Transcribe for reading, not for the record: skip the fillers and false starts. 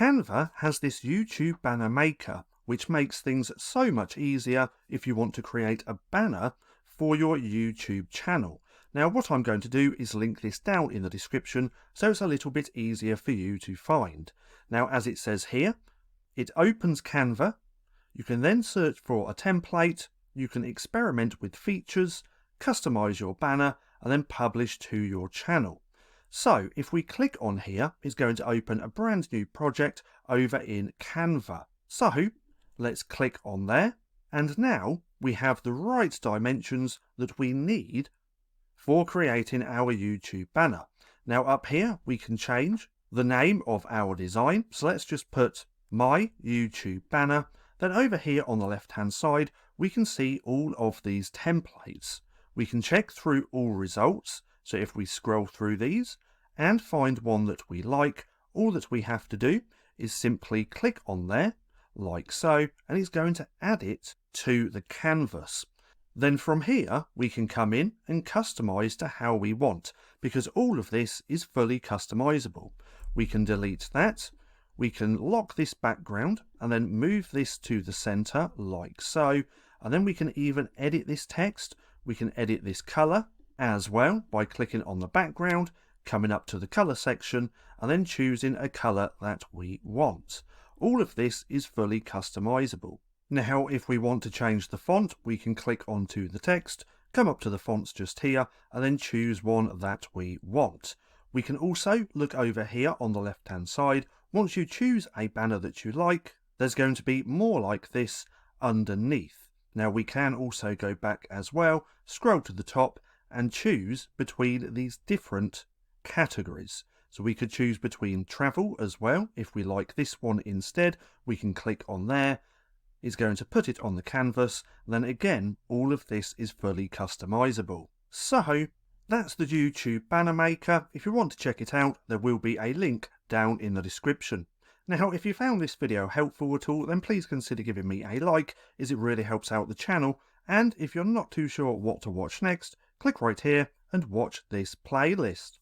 Canva has this YouTube banner maker, which makes things so much easier if you want to create a banner for your YouTube channel. Now, what I'm going to do is link this down in the description so it's a little bit easier for you to find. Now, as it says here, it opens Canva. You can then search for a template. You can experiment with features, customize your banner, and then publish to your channel. So if we click on here, it's going to open a brand new project over in Canva. So let's click on there. And now we have the right dimensions that we need for creating our YouTube banner. Now up here, we can change the name of our design. So let's just put my YouTube banner. Then over here on the left-hand side, we can see all of these templates. We can check through all results. So if we scroll through these and find one that we like, all that we have to do is simply click on there, like so, and it's going to add it to the canvas. Then from here, we can come in and customize to how we want, because all of this is fully customizable. We can delete that. We can lock this background and then move this to the center like so. And then we can even edit this text. We can edit this color as well by clicking on the background, coming up to the color section, and then choosing a color that we want. All of this is fully customizable. Now, if we want to change the font, we can click onto the text, come up to the fonts just here, and then choose one that we want. We can also look over here on the left-hand side. Once you choose a banner that you like, there's going to be more like this underneath. Now, we can also go back as well, scroll to the top, and choose between these different categories. So we could choose between travel as well. If we like this one instead, we can click on there. It's going to put it on the canvas. Then again, all of this is fully customizable. So that's the YouTube banner maker. If you want to check it out, there will be a link down in the description. Now, if you found this video helpful at all, then please consider giving me a like, as it really helps out the channel. And if you're not too sure what to watch next, click right here and watch this playlist.